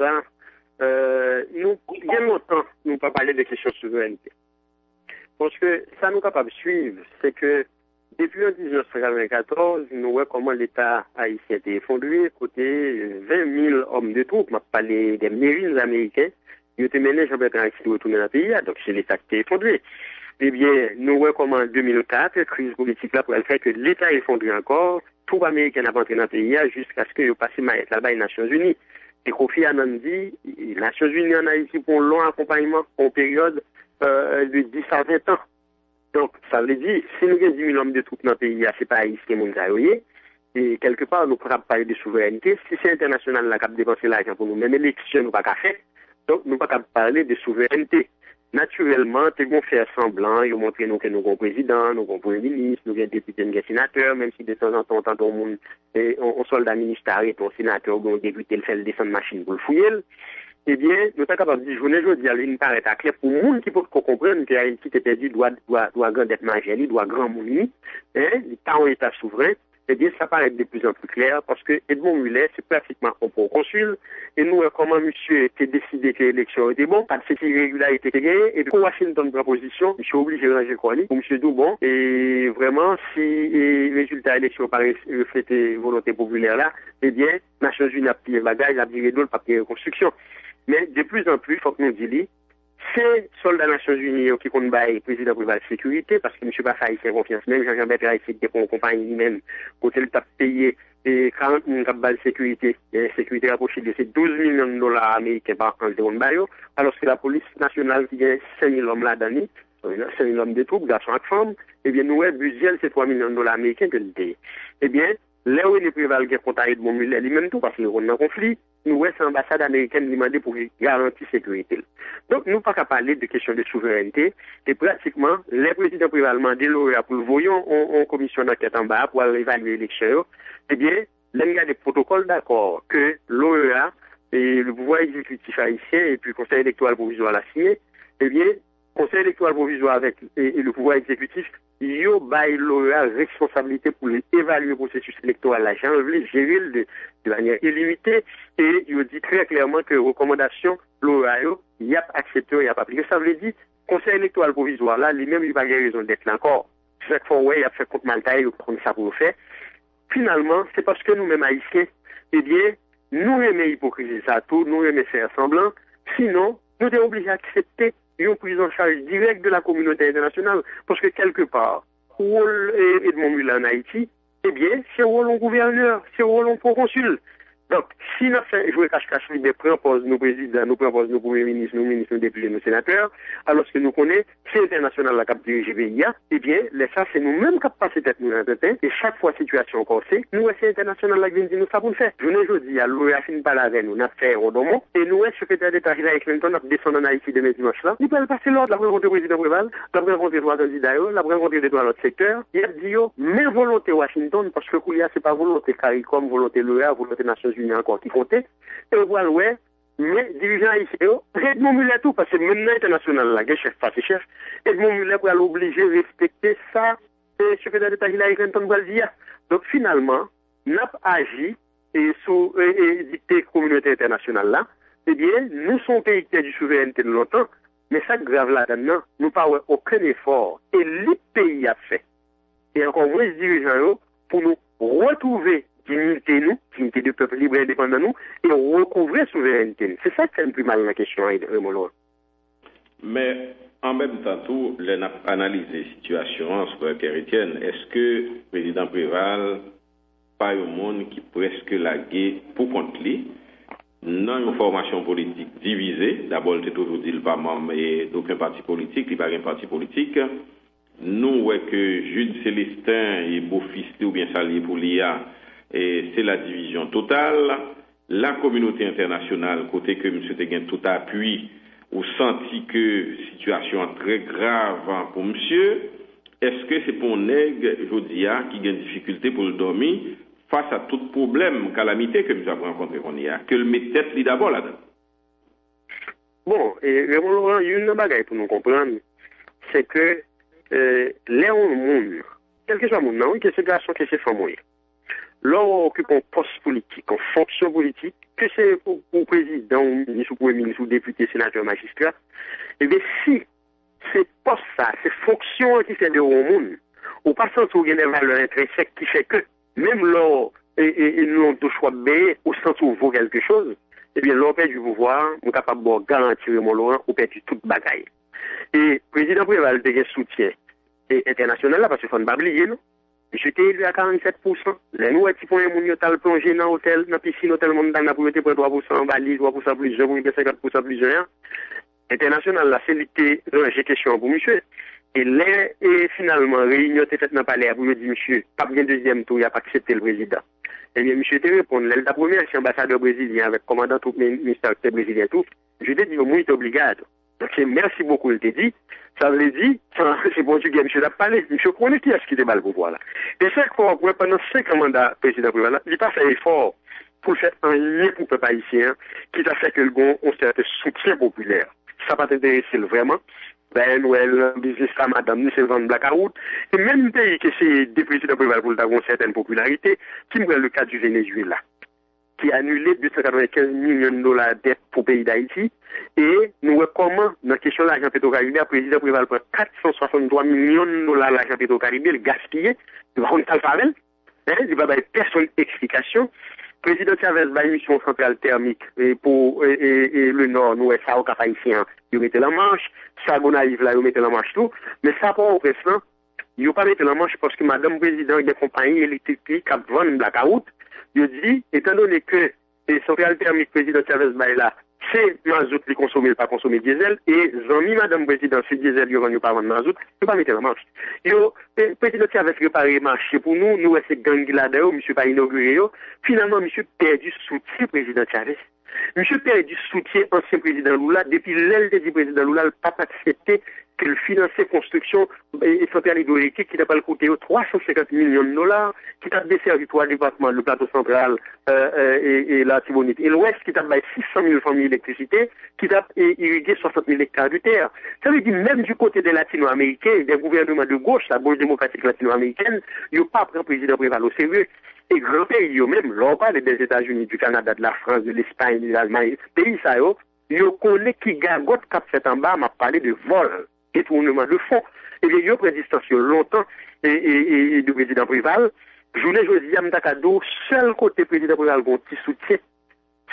ça, nous, bien longtemps, nous pas parler de questions de souveraineté. Parce que ça nous capable de suivre, c'est que depuis 1994, nous voyons comment l'État haïtien était effondré, côté 20 000 hommes de troupes, m'a parlé des marines américains, ils étaient menés, Jean-Bertrand Aristide retourner dans le pays, donc c'est l'État qui était effondré. Eh bien, nous voyons comment en 2004, la crise politique là, pour elle faire que l'État est effondré encore, troupes américaines n'ont entré dans le pays jusqu'à ce que vous passiez là-bas aux Nations Unies. Et Kofi Annan dit, les Nations Unies en Haïti pour un long accompagnement en période de 10 à 20 ans. Donc, ça veut dire, si nous avons 10 000 hommes de troupes dans le pays, c'est pas haïtien, mon et quelque part, nous pourrons parler de souveraineté. Si c'est international, là, qui a dépensé l'argent pour nous, même l'élection, nous pas qu'à faire. Donc, nous pas qu'à parler de souveraineté. Naturellement, ils vont faire semblant, ils vont montrer nous que nous avons président, nous avons premier ministre, nous avons député, nous avons sénateur, même si de temps en temps, tout le monde, on soldat ministère et un sénateur ou un député, le fait le descendre machine pour le fouiller. Eh bien, nous sommes capables de dire, journée, il nous paraît clair pour le monde qui peut comprendre que Haïti était perdu, doit grand être majeur, doit grand monde, l'État en État souverain. Eh bien, ça paraît de plus en plus clair parce que Edmond Mulet, c'est pratiquement un bon consul. Et nous, comment monsieur était décidé que l'élection était bon, pas de cette irrégularité était gagnée. Et pour Washington proposition, monsieur obligé de ranger quoi pour monsieur Doubon. Et vraiment, si les résultats de l'élection paraissent refléter volonté populaire là, eh bien, Nations Unies a pris le bagage, a viré d'eau, pas pris reconstruction. Mais de plus en plus, il faut que nous disions, c'est soldats des Nations Unies qui comptent le président pour la sécurité, parce que M. Baffa, il fait confiance même, Jean-Bertrand Aristide, qui pour compagnie lui-même, côté le tape payé, et 40 000 de sécurité, et sécurité rapprochée de ces 12 millions de dollars américains par an de Bayo, alors que la police nationale qui gagne 5 000 hommes là-dedans, 5 000 hommes de troupes, garçons et femmes, eh bien, nous, le budget, c'est 3 millions de dollars américains que le paye. Eh bien, là où il est préval qui contre Edmond Mulet lui-même tout, parce qu'il y a un conflit, nous, c'est l'ambassade américaine demandée pour garantir la sécurité. Donc, nous pas qu'à parler de questions de souveraineté, et pratiquement, les présidents prévalement des lauréats pour le voyons en commission d'enquête en bas pour évaluer l'élection, eh bien, là, il y a des protocoles d'accord que l'OEA et le pouvoir exécutif haïtien et puis le conseil électoral provisoire l'a signé, eh bien, conseil électoral provisoire avec et le pouvoir exécutif, yo bail l'OEA responsabilité pour évaluer le processus électoral là, gérer de manière illimitée, et il dit très clairement que recommandation l'OEA, il y a accepté, il n'y a pas appliqué. Ça veut dire, conseil électoral provisoire là, lui-même, il n'a pas raison d'être là encore. Chaque fois, ouais, il a fait contre Malta, il prend ça pour le faire. Finalement, c'est parce que nous-mêmes haïtiens, eh bien, nous aimons hypocrisie ça tout, nous aimons faire semblant, sinon, nous sommes obligés d'accepter une prise en charge directe de la communauté internationale, parce que quelque part, rôle Edmond Mulet en Haïti, eh bien, c'est rôle en gouverneur, c'est rôle en proconsul. Donc, si nous faisons jouer cache-cache, nous proposons nos présidents, nous proposons nos premiers ministres, nos ministres, nos députés, nos sénateurs, alors que nous connaissons, c'est international la cap dirige pays, eh bien, ça, c'est nous-mêmes qui passons tête nous dans tête, et chaque fois situation corsée, nous, c'est international la qui dit nous ça pour le faire. Je ne dis à l'OEA fin pas la veine, nous avons fait un domaine, et nous, secrétaire d'État Hillary Clinton, nous descendons en Haïti demain dimanche là, nous pouvons passer l'ordre, la rencontrer le président Préval, la rencontrer trois candidats, la rencontrer les trois autres secteurs, il a dit, mais volonté Washington, parce que Koulia, c'est pas volonté CARICOM, volonté l'OEA, volonté Nations Unies encore qui comptait, et voilà, ouais, mais dirigeants haïtiens, Edmond Mulet tout, parce que maintenant international, là, chef face chef, Edmond Mulet pour l'obliger à respecter ça, et secrétaire d'État Hillary Clinton va le dire. Donc finalement, n'a pas agi et sous dicté communauté internationale là, eh bien, nous sommes pays qui a du souveraineté de longtemps, mais ça grave là-dedans, nous n'avons aucun effort, et les pays a fait. Et encore moins les dirigeants pour nous retrouver dignité nous, dignité du peuple libre et indépendant nous, et recouvrir souveraineté. C'est ça qui fait le plus mal la question, vraiment loin. Mais en même temps, tout, l'on a analysé la situation en soi chrétienne. Est-ce que le président Préval, pas un monde qui presque lagué pour contre lui, dans une formation politique divisée, d'abord, c'est toujours dit, il pas membre d'aucun parti politique, il pas un parti politique. Nous, ouais, que Jude Célestin et beau-fils ou bien salier pour l'IA, et c'est la division totale. La communauté internationale, côté que M. Teguen tout appui, ou senti que situation très grave pour monsieur, est-ce que c'est pour nègre, Jodia, qui a une difficulté pour le dormir face à tout problème, calamité que nous avons rencontré qu'on y a, que le met tête d'abord là-dedans? Bon, et Raymond Laurent, il y a une bagaille pour nous comprendre, c'est que Léon Moun, quel que soit mon nom, que ce garçon, que ce femme, là, on occupe un poste politique, en fonction politique, que c'est pour président, ministre, premier ministre, ou député, sénateur, magistrat, eh bien, si c'est pas ça, c'est fonction qui fait de au monde, ou pas sans qu'il y ait des valeurs intrinsèques qui fait que, même là, et nous on choix B, au sens où vaut quelque chose, eh bien, l'on perd du pouvoir, on est capable de garantir, mon Laurent, on perd toute bagaille. Et le président Préval a un soutien international là, parce qu'il faut ne pas oublier, non? J'étais élu à 47%. Les nous, petit point, mon yotal plongé dans l'hôtel, dans la piscine, hôtel, mon dans la propriété pour 3% en valise, 3% plus jeune, 50% plus jeune. International, là, c'est l'été, j'ai question pour monsieur. Et là, et finalement, réunion était faite dans le palais pour lui dire, monsieur, pas bien deuxième tour, il n'a pas accepté le président. Eh bien, monsieur te répond, la première, c'est ambassadeur brésilien avec commandant tout le ministère brésilien tout. Je t'ai dit, moi, il est obligatoire. Donc, merci beaucoup, il t'a dit. Ça veut dire, c'est portugais, monsieur l'a parlé. Monsieur connaît qui est-ce qui déballe le pouvoir là. Et chaque fois, pendant 5 mandats président Préval, il passe un effort pour faire un lien pour le peuple haïtien, qui a fait que le gon ont certain soutien populaire. Ça va t'intéresser vraiment. Ben, Noël, business à madame, nous, c'est vendre blackout. Et même pays qui c'est des présidents Préval pour avoir une certaine popularité, qui me le cas du Venezuela, qui a annulé 295 millions de dollars de dette pour le pays d'Haïti. Et nous recommandons, dans la question de l'argent pétro-caribéen, le président Préval prend 463 millions de dollars de l'argent pétro-caribéen, le gaspiller, il va rendre ça le faveur, il va avoir personne d'explication. Le président Chavez va une mission centrale thermique et pour et le nord, nous, ça au cap haïtien, il mettait la manche, ça arrive là, il mettait la manche tout, mais ça pas au président, il n'a pas mis la manche parce que madame président des compagnies électriques qui vendent blackout, il dit, étant donné que les centrales thermiques président Chavez va là, c'est mazout qui consomme, pas consommer diesel, et zami madame président, c'est diesel, il ne pas vendre mazout, il pas mettre la manche. Le président Chavez préparé marché pour nous, nous, c'est gang là-dedans, monsieur pas inauguré, finalement, monsieur perdu soutien président Chavez. Monsieur perdu soutien ancien président Lula, depuis l'aile du président Lula, il n'a pas accepté que le financer construction et centrale hydroélectrique qui n'a pas coûté 350 millions de dollars, qui a desservi 3 départements, le plateau central et la Tibonite. Et l'Ouest qui a 600 000 familles d'électricité, qui a irrigué 60 000 hectares de terre. Ça veut dire même du côté des latino-américains, des gouvernements de gauche, la gauche démocratique latino-américaine, ils n'ont pas pris le président Préval au sérieux. Et grands pays, eux-mêmes, l'on parle des États-Unis, du Canada, de la France, de l'Espagne, de l'Allemagne, pays ça, ils connaissent qui gagote cap fait en bas, m'a parlé de vol, détournement de fonds. Et bien, ils ont pris distance longtemps, et du président Préval. Journée jeudi, Amdakado, seul côté président Préval, qu'on petit soutien,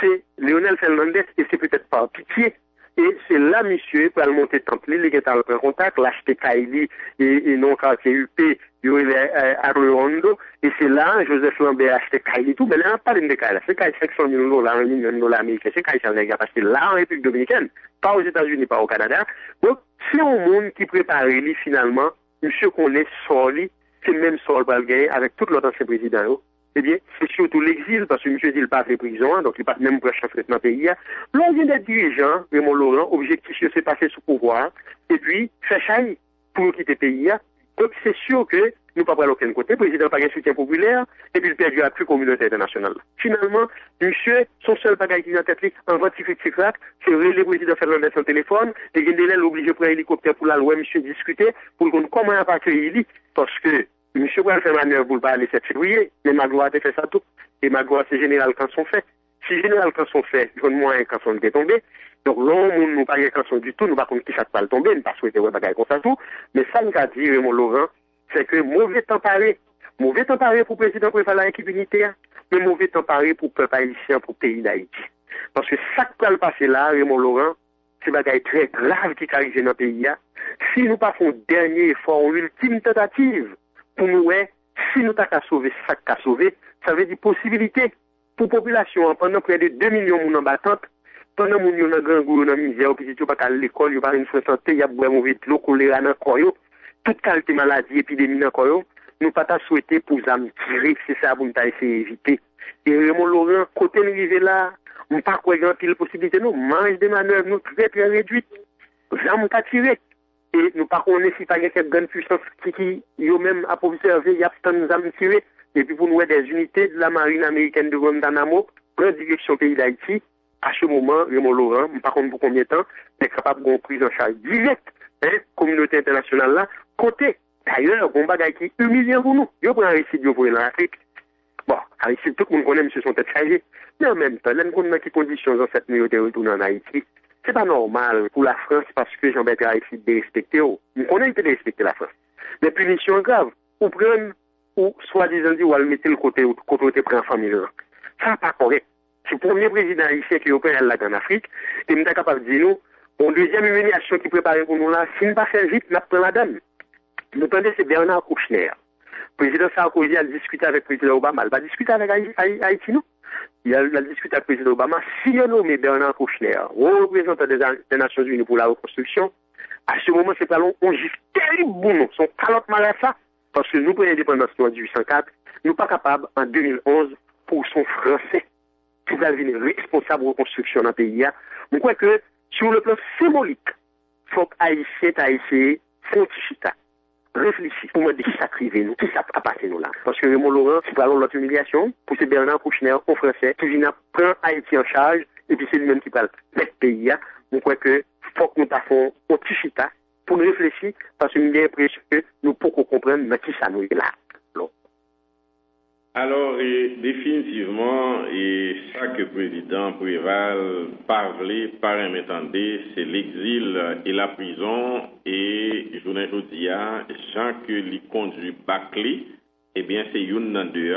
c'est Léonel Fernandez, et c'est peut-être par pitié. Et c'est là, monsieur, pour aller monter temple, les gars en contact, l'acheter Kaili et non quartier UP, il y a à Rondo, et c'est là, Joseph Lambert a acheté Kaili tout, mais là, on n'a pas de Kaili, c'est Kaili 500 000 dollars, 1 million de dollars américains, c'est Kaili, ça veut dire, parce que là, en République Dominicaine, pas aux États-Unis, pas au Canada. Donc, c'est un monde qui prépare, lui, finalement, monsieur qu'on est sorti, c'est le même sort pour le gagner avec tout l'autre ancien président. Eh bien, c'est surtout l'exil, parce que monsieur dit il passe les prisons, donc il passe même pour chef dans le pays. Là, on vient d'être dirigeant, Raymond Laurent, objectif, c'est passer sous pouvoir, et puis, faire chaille pour quitter le pays. Donc, c'est sûr que nous ne pouvons pas aller aucun côté, le président n'a pas de soutien populaire, et puis il perd la plus communauté internationale. Finalement, monsieur, son seul bagage qui est en tête, en ventifric-tic-rac, c'est le président Fernandez son téléphone, et il est obligé de prendre un hélicoptère pour la loi, monsieur, discuter, pour qu'on comment il a pas accueilli, parce que monsieur va faire manœuvre pour parler 7 février, mais Magloire a fait ça tout. Et Magloire, c'est général quand son fait. Si général quand son fait, je moins quand on est tombé. Donc, l'homme, nous ne pas quand on du tout, nous ne pas contre qui chaque pas le tomber, nous ne pas souhaiter ouais bagaille comme ça tout. Mais ça, nous a dit, Raymond Laurent, c'est que mauvais temps paré. Mauvais temps paré pour le président préfet la équipe unitaire, mais mauvais temps paré pour le peuple haïtien, pour le pays d'Haïti. Parce que ça qui peut le passer là, Raymond Laurent, c'est bagaille très grave qui arrive dans le pays. Si nous pas faisons dernier effort, une ultime tentative, pour nous, si nous t'as qu'à sauver ça qu'à sauver, ça veut dire possibilité pour la population, pendant près de 2 millions de monde en battante, pendant que nous avons grand goût, nous avons misère, puis si pas à l'école, nous pas une santé, il y a beaucoup de mauvais l'eau, choléra dans le corps, toute qualité maladie, épidémie dans le corps, nous pas t'as souhaité pour nous tirer, c'est ça pour nous essayer d'éviter. Et Raymond Laurent, côté nous arriver là, nous pas quoi grand pile possibilité, nous mange des manœuvres, nous très très réduites, nous pas tirer. Et nous pas connaissons si pas quelques grandes puissances qui ont même à observer, il y a tant de nous tirer. Et puis pour nous, des unités de la marine américaine de Guantanamo, en direction pays d'Haïti, à ce moment, Raymond Laurent, par contre pour combien de temps, est capable de prise en charge directe, communauté internationale là, côté. D'ailleurs, bon bagage qui est humiliant pour nous. Yo prend un récit pour l'Afrique. Bon, Haïti, tout le monde connaît M. son tête chargée. Mais en même temps, l'un dans quelles conditions en cette minorité retourne en Haïti, c'est pas normal pour la France parce que Jean-Bertrand Haïti dérespecté. On connaît qu'il dérespecté la France. Les punitions graves, ou prendre, ou soi-disant dit, ou à le mettre le côté, ou côté prend en famille. Ça, pas correct. C'est le premier président haïtien qui opère là en Afrique, et nous sommes capables de dire nous, une deuxième humiliation qui prépare pour nous là, si nous ne pas faire vite, nous prenons la donne. Nous entendez, c'est Bernard Kouchner. Le président Sarkozy a discuté avec le président Obama. Il n'a pas discuté avec Haïti, non? Il a discuté avec le président Obama. Si il a nommé Bernard Kouchner, représentant des Nations Unies pour la reconstruction, à ce moment, c'est pas long, on gifle terrible bon, son calotte mal à ça, parce que nous prenons l'indépendance en 1804, nous pas capables, en 2011, pour son français, qui va devenir responsable de reconstruction dans le pays. Je crois que, sur le plan symbolique, il faut que Haïtien, Fontichita, réfléchir pour me dire qui ça privé nous, qui ça a passé nous là. Parce que Raymond Laurent, c'est pas l'autre humiliation, pour ce Bernard Kouchner, en français, qui vient prendre Haïti en charge, et puis c'est lui-même qui parle de pays. Je crois que faut que nous fassions Fontichita pour nous réfléchir, parce que nous avons l'impression que nous pouvons comprendre qui ça nous est là. Alors, définitivement, et ça que le président Préval parlait, par un m'entendait, c'est l'exil et la prison, et je vous dis, Jean que les conduits bâclés, eh bien, c'est une dans deux,